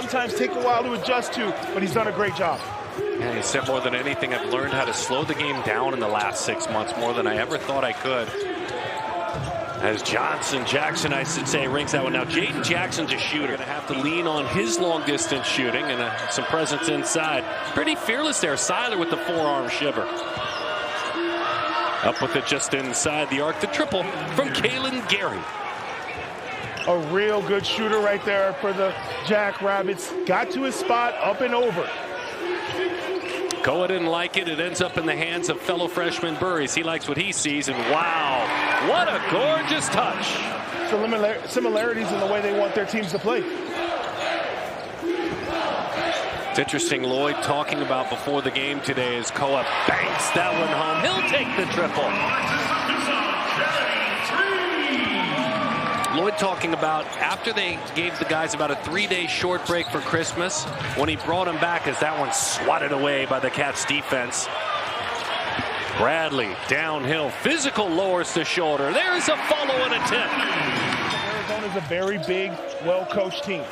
sometimes take a while to adjust to, but he's done a great job. Yeah, he said more than anything, I've learned how to slow the game down in the last 6 months, more than I ever thought I could. As Jackson, I should say, rings that one. Now, Jaden Jackson's a shooter. Going to have to lean on his long-distance shooting and some presence inside. Pretty fearless there. Seiler with the forearm shiver. Up with it just inside the arc. The triple from Kalen Gary. A real good shooter right there for the Jackrabbits. Got to his spot, up and over. Koa didn't like it. It ends up in the hands of fellow freshman Burries. He likes what he sees, and wow, what a gorgeous touch. Similarities in the way they want their teams to play. It's interesting, Lloyd talking about before the game today as Koa banks that one home. He'll take the triple. Lloyd talking about after they gave the guys about a 3-day short break for Christmas, when he brought them back as that one swatted away by the Cats defense. Bradley downhill, physical, lowers the shoulder. There's a follow and a tip. Arizona's a very big, well-coached team.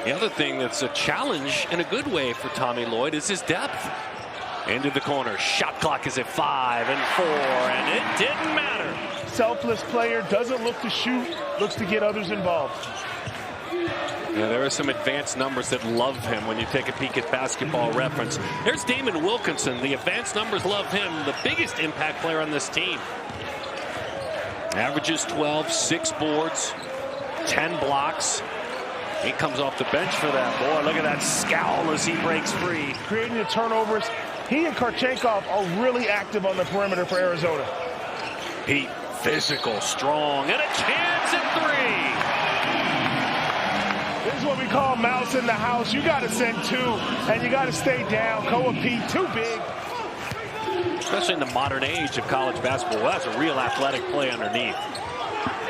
The other thing that's a challenge in a good way for Tommy Lloyd is his depth. Into the corner, shot clock is at 5 and 4, and it didn't matter. Selfless player, doesn't look to shoot, looks to get others involved. Yeah, there are some advanced numbers that love him when you take a peek at Basketball Reference. There's Damon Wilkinson. The advanced numbers love him, the biggest impact player on this team. Averages 12, 6 boards, 10 blocks. He comes off the bench for that. Boy, look at that scowl as he breaks free. Creating the turnovers. He and Karchenkov are really active on the perimeter for Arizona. Peat, physical, strong, and a chance at 3. This is what we call mouse in the house. You got to send 2, and you got to stay down. Koa Peat, too big. Especially in the modern age of college basketball. Well, that's a real athletic play underneath.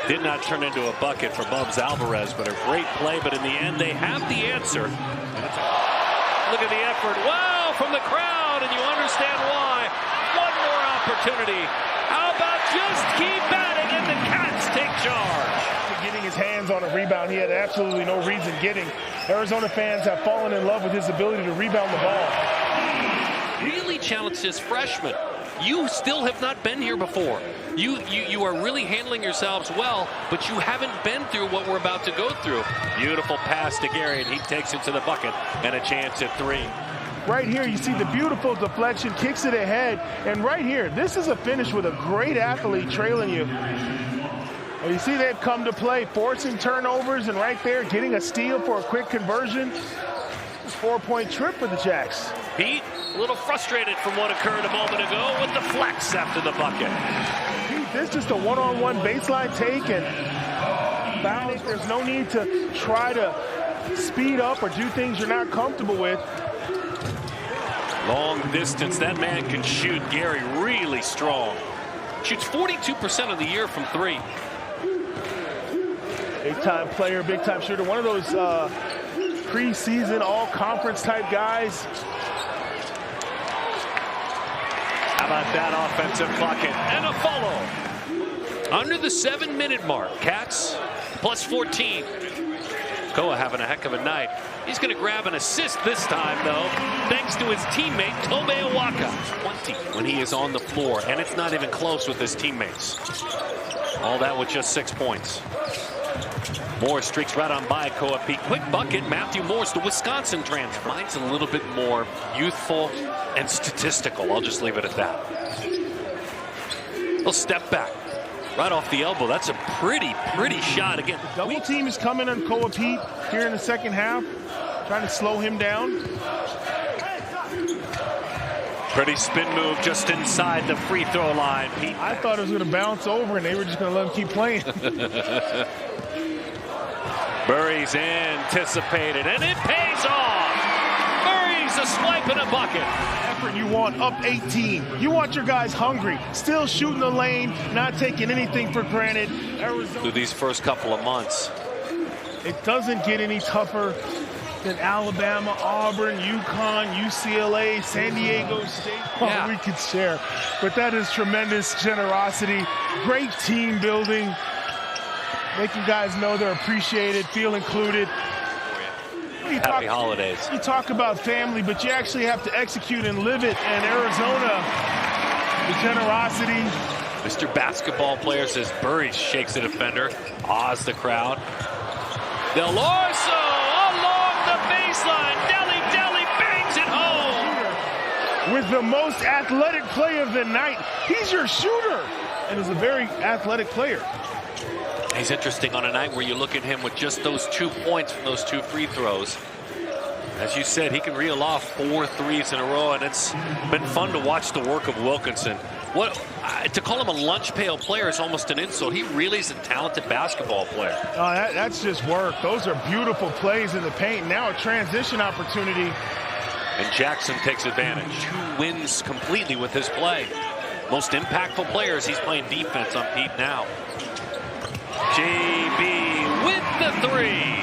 Did not turn into a bucket for Bubs Alvarez, but a great play. But in the end, they have the answer. Look at the effort. Wow, from the crowd, and you understand why. One more opportunity. How about just keep at it, and the Cats take charge. Getting his hands on a rebound, he had absolutely no reason getting. Arizona fans have fallen in love with his ability to rebound the ball. Really challenged his freshman. You still have not been here before. You are really handling yourselves well, but you haven't been through what we're about to go through. Beautiful pass to Gary, and he takes it to the bucket, and a chance at 3. Right here, you see the beautiful deflection, kicks it ahead, and right here, this is a finish with a great athlete trailing you. And you see they've come to play, forcing turnovers, and right there, getting a steal for a quick conversion. 4-point trip for the Jacks. Peat, a little frustrated from what occurred a moment ago with the flex after the bucket. Peat, this is just a one-on-one baseline take, and foul. There's no need to try to speed up or do things you're not comfortable with. Long distance, that man can shoot. Gary really strong. Shoots 42% of the year from 3. Big-time player, big-time shooter. One of those preseason all-conference type guys. How about that offensive bucket and a follow? Under the 7-minute mark, Cats plus 14. Koa having a heck of a night. He's going to grab an assist this time, though, thanks to his teammate, Tobe Awaka. 20 when he is on the floor, and it's not even close with his teammates. All that with just 6 points. Morris streaks right on by Koa Peat. Quick bucket, Matthew Morris, the Wisconsin transfer. Mine's a little bit more youthful and statistical. I'll just leave it at that. He'll step back. Right off the elbow. That's a pretty shot again. The double team is coming on Koa Peat here in the second half, trying to slow him down. Pretty spin move just inside the free throw line. Peat. I thought it was going to bounce over and they were just going to let him keep playing. Burries anticipated, and it pays off. Burries a swipe and a bucket. Effort you want up 18. You want your guys hungry, still shooting the lane, not taking anything for granted. Arizona, through these first couple of months, it doesn't get any tougher than Alabama, Auburn, UConn, UCLA, San Diego State. Yeah. We could share, but that is tremendous generosity, great team building, making guys know they're appreciated, feel included. Happy holidays. You talk about family, but you actually have to execute and live it. And Arizona, the generosity. Mr. Basketball Player says Burry shakes the defender, awes the crowd. Del Orso along the baseline. Deli bangs it home. With the most athletic play of the night. He's your shooter and is a very athletic player. He's interesting on a night where you look at him with just those 2 points from those 2 free throws. As you said, he can reel off 4 threes in a row, and it's been fun to watch the work of Wilkinson. To call him a lunch pail player is almost an insult. He really is a talented basketball player. That's just work. Those are beautiful plays in the paint. Now a transition opportunity. And Jackson takes advantage. 2 wins completely with his play. Most impactful players, he's playing defense on Peat now. JB with the 3.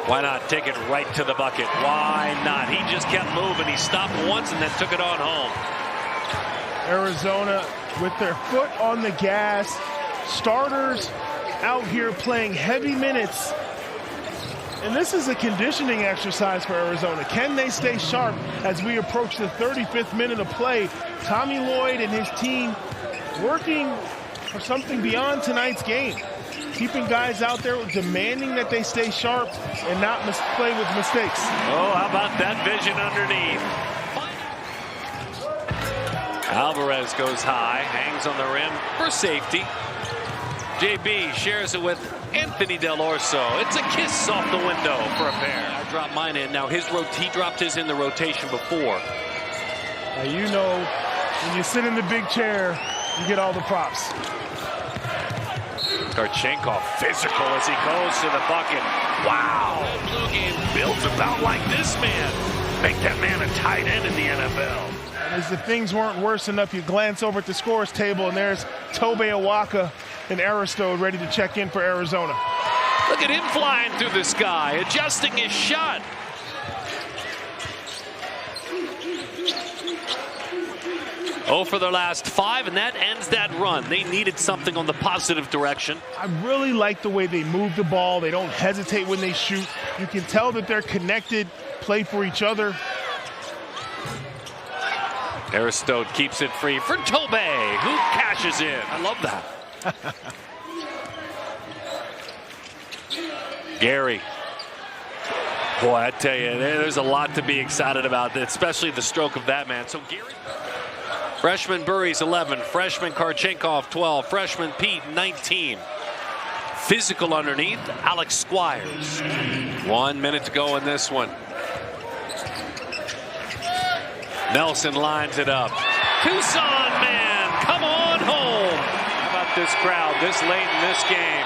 Why not take it right to the bucket? Why not? He just kept moving. He stopped once and then took it on home. Arizona with their foot on the gas. Starters out here playing heavy minutes. And this is a conditioning exercise for Arizona. Can they stay sharp as we approach the 35th minute of play? Tommy Lloyd and his team working for something beyond tonight's game. Keeping guys out there, demanding that they stay sharp and not play with mistakes. Oh, how about that vision underneath? Alvarez goes high, hangs on the rim for safety. JB shares it with Anthony Del Orso. It's a kiss off the window for a pair. I dropped mine in. Now he dropped his in the rotation before. Now you know, when you sit in the big chair, you get all the props. Karchenkov physical as he goes to the bucket. Wow. Blue game built about like this man. Make that man a tight end in the NFL. And as if things weren't worse enough, you glance over at the scores table, and there's Tobe Awaka and Aristode ready to check in for Arizona. Look at him flying through the sky, adjusting his shot. Oh, for their last 5, and that ends that run. They needed something on the positive direction. I really like the way they move the ball. They don't hesitate when they shoot. You can tell that they're connected, play for each other. Aristode keeps it free for Tobe, who cashes in. I love that. Gary. Boy, I tell you, there's a lot to be excited about, especially the stroke of that man. So Gary. Freshman Burry's 11, freshman Karchenkov 12, freshman Peat 19. Physical underneath, Alex Squires. 1 minute to go in this one. Nelson lines it up. Tucson man, come on home. How about this crowd this late in this game?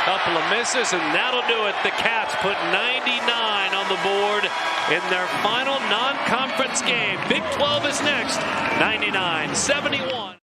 Couple of misses, and that'll do it. The Cats put 99 on the board in their final non-conference game. Big 12 is next, 99-71.